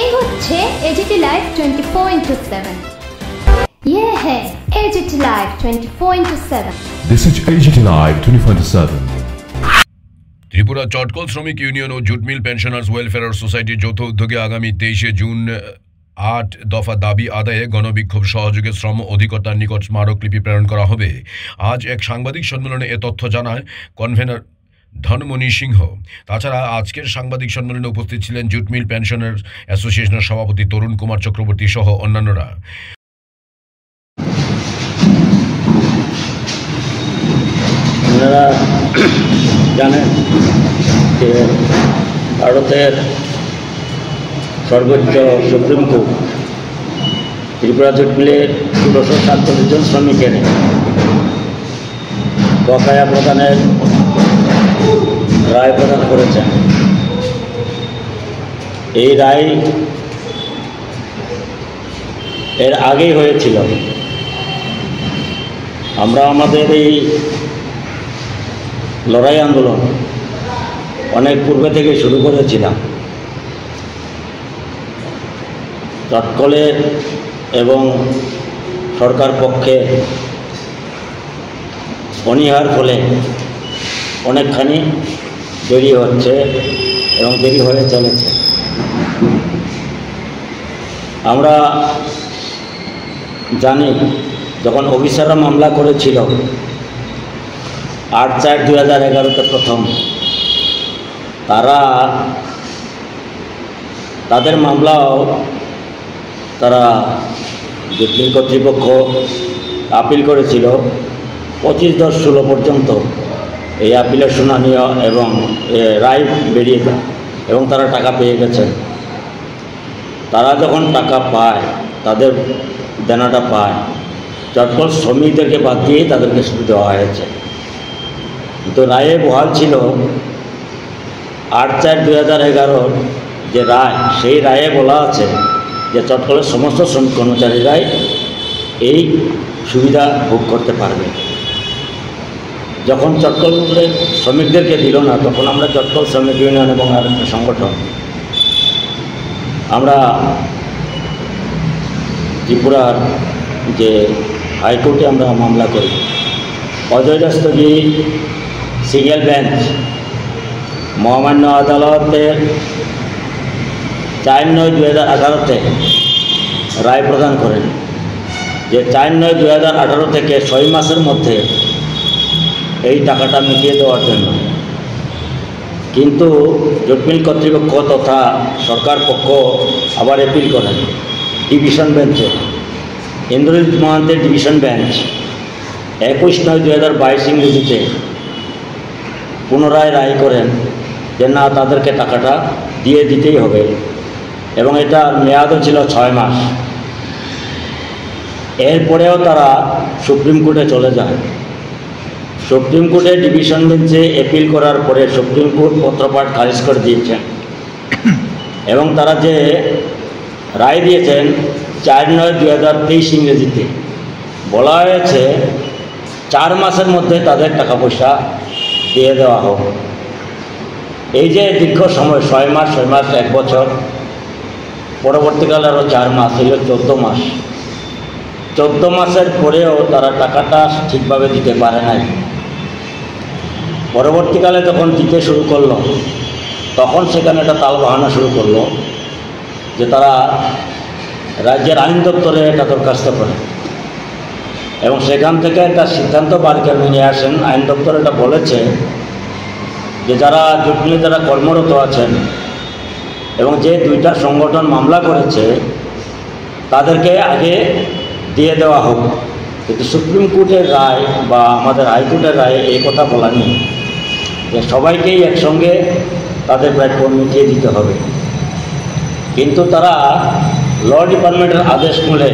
এই হচ্ছে AGT live 24/7। ये है AGT live 24/7। This is AGT Live 24/7। Tripura চটকল শ্রমিক ইউনিয়ন ও জুট মিল পেনশনার্স ওয়েলফেয়ার সোসাইটির যৌথ উদ্যোগে আগামী 23শে জুন 8 দফা দাবি আদায়ে গণবিক্ষোভ সহযোগে শ্রম অধিকর্তার নিকট স্মারকলিপি প্রেরণ করা হবে। আজ এক সাংবাদিক সম্মেলনে এ তথ্য জানায় কনভেনর ধনমণি সিংহ। তাছাড়া আজকের সাংবাদিক সম্মেলনে উপস্থিত ছিলেন জুট মিল পেনশনার্স অ্যাসোসিয়েশনের সভাপতি তরুণ কুমার চক্রবর্তী সহ অন্যান্যরা। আপনারা জানেন যে ভারতের সর্বোচ্চ সুপ্রিম কোর্ট ত্রিপুরা জুট মিলের 247 জন শ্রমিকের বকেয়া প্রদানের রায় প্রদান করেছেন। এই রায় এর আগেই হয়েছিল। আমরা আমাদের এই লড়াই আন্দোলন অনেক পূর্বে থেকে শুরু করেছিলাম। চটকলের এবং সরকার পক্ষে অনীহার ফলে অনেকখানি দেরি হচ্ছে এবং দেরি হয়ে চলেছে। আমরা জানি যখন অফিসাররা মামলা করেছিল 8/4/2011 প্রথম, তাদের মামলাও তারা জুট মিল কর্তৃপক্ষ আপিল করেছিল 25/10/16 পর্যন্ত। এই আপিলের শুনানি এবং রায় বেরিয়ে যায় এবং তারা টাকা পেয়ে গেছে। তারা যখন টাকা পায়, তাদের দেনাটা পায়, চটকল শ্রমিকদেরকে বাদ দিয়েই তাদেরকে শুধু দেওয়া হয়েছে। কিন্তু রায়ে বহাল ছিল 8/4/2011 যে রায়, সেই রায়ে বলা আছে যে চটকলের সমস্ত শ্রমিক কর্মচারীরাই এই সুবিধা ভোগ করতে পারবে। যখন চটকলের শ্রমিকদেরকে দিল না, তখন আমরা চটকল শ্রমিক ইউনিয়ন এবং আরেকটা সংগঠন আমরা ত্রিপুরার যে হাইকোর্টে আমরা মামলা করি। অজয় দস্তগি সিঙ্গেল বেঞ্চ মহামান্য আদালতের 4/9/2018 রায় প্রদান করেন যে 4/9/2018 থেকে 6 মাসের মধ্যে এই টাকাটা মিটিয়ে দেওয়ার জন্য। কিন্তু জুট মিল কর্তৃপক্ষ তথা সরকার পক্ষ আবার অ্যাপিল করেন ডিভিশন বেঞ্চে। ইন্দ্রজিৎ মহান্তের ডিভিশন বেঞ্চ 21/9/2022 ইংরেজিতে পুনরায় রায় করেন যে না, তাদেরকে টাকাটা দিয়ে দিতেই হবে এবং এটা মেয়াদও ছিল 6 মাস। এরপরেও তারা সুপ্রিম কোর্টে চলে যায়। সুপ্রিম কোর্টে ডিভিশন বেঞ্চে অ্যাপিল করার পরে সুপ্রিম কোর্ট পত্রপাঠ খারিজ করে দিয়েছেন এবং তারা যে রায় দিয়েছেন 4/9/2023 ইংরেজিতে বলা হয়েছে 4 মাসের মধ্যে তাদের টাকা পয়সা দিয়ে দেওয়া হোক। এই যে দীর্ঘ সময় 6 মাস 1 বছর, পরবর্তীকালে আরও 4 মাস, এই 14 মাস। 14 মাসের পরেও তারা টাকাটা ঠিকভাবে দিতে পারে নাই। পরবর্তীকালে যখন দিতে শুরু করলো, তখন সেখানে একটা তাল বাহানা শুরু করলো যে তারা রাজ্যের আইন দপ্তরে একটা দরখাস্ত করে এবং সেখান থেকে একটা সিদ্ধান্ত বার করে নিয়ে আসেন। আইন দপ্তর এটা বলেছে যে যারা জুট মিলে যারা কর্মরত আছেন এবং যে 2টা সংগঠন মামলা করেছে তাদেরকে আগে দিয়ে দেওয়া হোক। কিন্তু সুপ্রিম কোর্টের রায় বা আমাদের হাইকোর্টের রায়ে এই কথা বলা নেই যে সবাইকেই একসঙ্গে তাদের প্রাপ্য মিটিয়ে দিতে হবে। কিন্তু তারা ল ডিপার্টমেন্টের আদেশ মূলে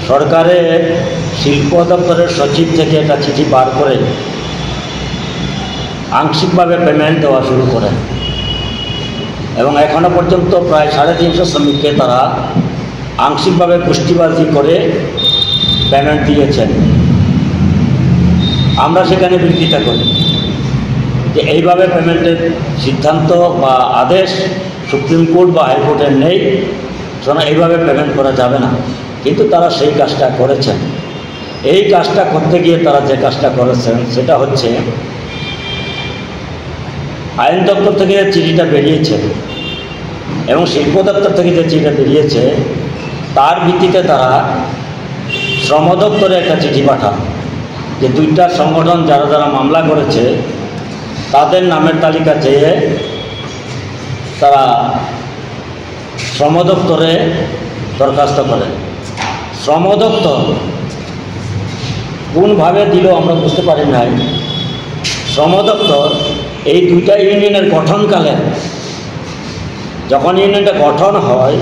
সরকারের শিল্প দপ্তরের সচিব থেকে একটা চিঠি বার করে আংশিকভাবে পেমেন্ট দেওয়া শুরু করেন এবং এখনও পর্যন্ত প্রায় 350 শ্রমিককে তারা আংশিকভাবে পুষ্টিবাজি করে পেমেন্ট দিয়েছেন। আমরা সেখানে বিরোধিতা করি যে এইভাবে পেমেন্টের সিদ্ধান্ত বা আদেশ সুপ্রিম কোর্ট বা হাইকোর্টের নেই, সুতরাং এইভাবে পেমেন্ট করা যাবে না। কিন্তু তারা সেই কাজটা করেছেন। এই কাজটা করতে গিয়ে তারা যে কাজটা করেছেন সেটা হচ্ছে, আইন দপ্তর থেকে চিঠিটা বেরিয়েছে এবং শিল্প দপ্তর থেকে যে চিঠিটা বেরিয়েছে তার ভিত্তিতে তারা শ্রম দপ্তরে একটা চিঠি পাঠান যে দুইটা সংগঠন যারা যারা মামলা করেছে তাদের নামের তালিকা চেয়ে তারা শ্রম দপ্তরে দরখাস্ত করে। শ্রম দপ্তর কোনভাবে দিল আমরা বুঝতে পারি নাই। শ্রম দপ্তর এই দুইটা ইউনিয়নের গঠনকালে, যখন ইউনিয়নটা গঠন হয়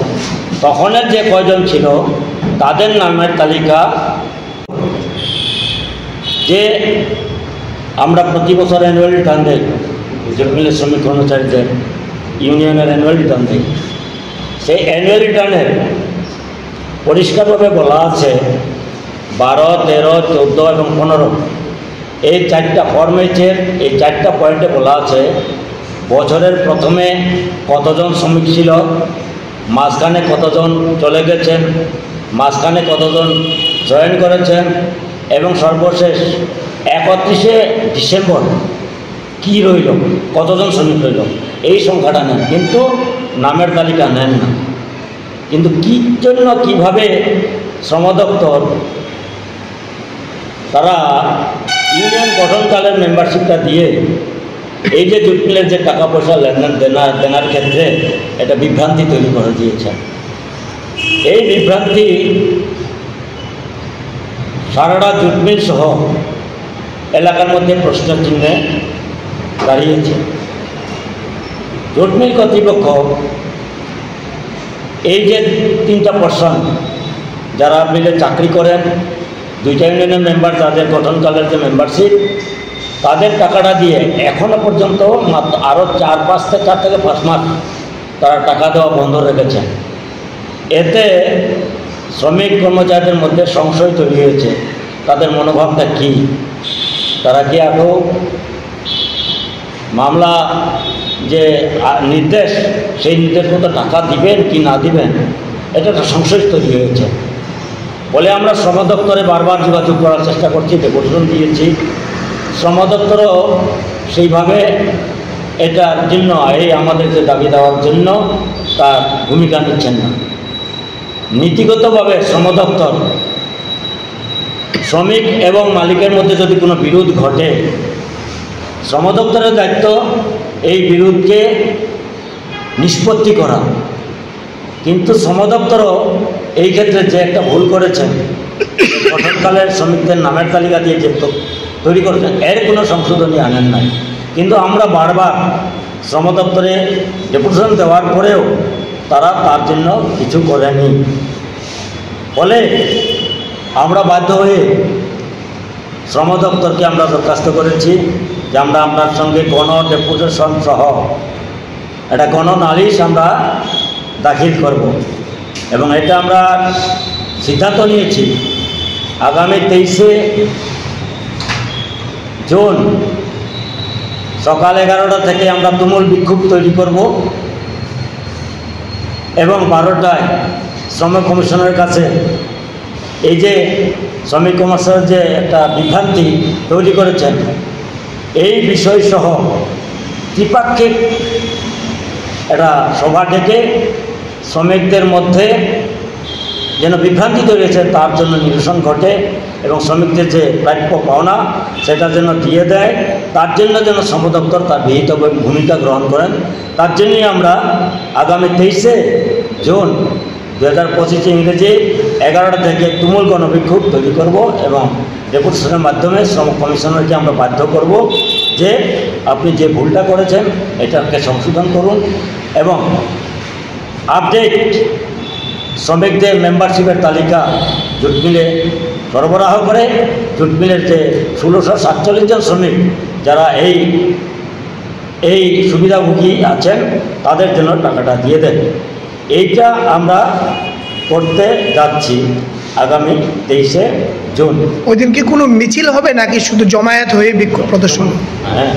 তখনের যে কয়জন ছিল তাদের নামের তালিকা, যে আমরা প্রতি বছর অ্যানুয়াল রিটার্ন দিই, জুট মিলের শ্রমিক কর্মচারীদের ইউনিয়নের অ্যানুয়াল রিটার্ন দিই, সেই অ্যানুয়াল রিটার্নের পরিষ্কারভাবে বলা আছে 12, 13, 14 এবং 15 এই চারটা ফরম্যাটের এই চারটা পয়েন্টে বলা আছে বছরের প্রথমে কতজন শ্রমিক ছিল, মাঝখানে কতজন চলে গেছেন, মাঝখানে কতজন জয়েন করেছেন এবং সর্বশেষ 31শে ডিসেম্বর কি রইল, কতজন শ্রমিক রইল, এই সংখ্যাটা নেন, কিন্তু নামের তালিকা নেন না। কিন্তু কী জন্য কীভাবে শ্রম দপ্তর তারা ইউনিয়ন গঠনকালের মেম্বারশিপটা দিয়ে এই যে জুট মিলের যে টাকা পয়সা লেনদেন দেনার ক্ষেত্রে একটা বিভ্রান্তি তৈরি করে দিয়েছে। এই বিভ্রান্তি সারাটা জুট মিল সহ এলাকার মধ্যে প্রশ্ন চিহ্নে দাঁড়িয়েছে। জুট মিল কর্তৃপক্ষ এই যে 3টা পার্সন যারা মিলে চাকরি করেন, 2টা ইউনিয়নের মেম্বার যাদের গঠনকালের যে মেম্বারশিপ, তাদের টাকাটা দিয়ে এখনও পর্যন্ত মাত্র আরও 4 থেকে 5 মাস তারা টাকা দেওয়া বন্ধ রেখেছেন। এতে শ্রমিক কর্মচারীদের মধ্যে সংশয় তৈরি হয়েছে, তাদের মনোভাবটা কী, তারা কি আরও মামলা যে নির্দেশ সেই নির্দেশ মতো টাকা দিবেন কি না দিবেন, এটা একটা সংশয় তৈরি হয়েছে। বলে আমরা শ্রম দপ্তরে বারবার যোগাযোগ করার চেষ্টা করছি, ডেপুটেশন দিয়েছি। শ্রম দপ্তরও সেইভাবে এটার জন্য এই আমাদেরকে দাবি দেওয়ার জন্য তার ভূমিকা নিচ্ছেন না। নীতিগতভাবে শ্রম দপ্তর শ্রমিক এবং মালিকের মধ্যে যদি কোনো বিরোধ ঘটে, শ্রম দপ্তরের দায়িত্ব এই বিরোধকে নিষ্পত্তি করা। কিন্তু শ্রম দপ্তরও এই ক্ষেত্রে যে একটা ভুল করেছেন, গঠনকালের শ্রমিকদের নামের তালিকা দিয়ে যে তৈরি করেছেন, এর কোনো সংশোধনী আনেন নাই। কিন্তু আমরা বারবার শ্রম দপ্তরে ডেপুটেশন দেওয়ার পরেও তারা তার জন্য কিছু করেনি। ফলে আমরা বাধ্য হয়ে শ্রম দপ্তরকে আমরা দরখাস্ত করেছি যে আমরা আপনার সঙ্গে গণ ডেপুটেশন সহ একটা গণনালিশ আমরা দাখিল করব এবং এটা আমরা সিদ্ধান্ত নিয়েছি আগামী 23শে জুন সকাল 11টা থেকে আমরা তুমুল বিক্ষোভ তৈরি করব এবং 12টায় শ্রম কমিশনের কাছে এই যে শ্রমিক কমিশনের যে একটা বিভ্রান্তি তৈরি করেছেন এই বিষয় সহ ত্রিপাক্ষিক একটা সভা ডেকে শ্রমিকদের মধ্যে যেন বিভ্রান্তি তৈরি হয়েছে তার জন্য নিরসন ঘটে এবং শ্রমিকদের যে প্রাপ্য পাওনা সেটা যেন দিয়ে দেয়, তার জন্য যেন শ্রম দপ্তর তার বিহিত ভূমিকা গ্রহণ করেন। তার জন্যই আমরা আগামী 23শে জুন 2025 ইংরেজি 11টা থেকে তুমুল গণবিক্ষোভ তৈরি করব এবং ডেপুটেশনের মাধ্যমে শ্রম কমিশনারকে আমরা বাধ্য করব যে আপনি যে ভুলটা করেছেন এটাকে সংশোধন করুন এবং আপডেট শ্রমিকদের মেম্বারশিপের তালিকা জুট মিলে সরবরাহ করে জুট মিলের যে 1647 জন শ্রমিক যারা এই সুবিধাভোগী আছেন তাদের জন্য টাকাটা দিয়ে দেন। এইটা আমরা করতে যাচ্ছি আগামী 23শে জুন। ওই দিন কি কোনো মিছিল হবে নাকি শুধু জমায়েত হয়ে বিক্ষোভ প্রদর্শন? হ্যাঁ,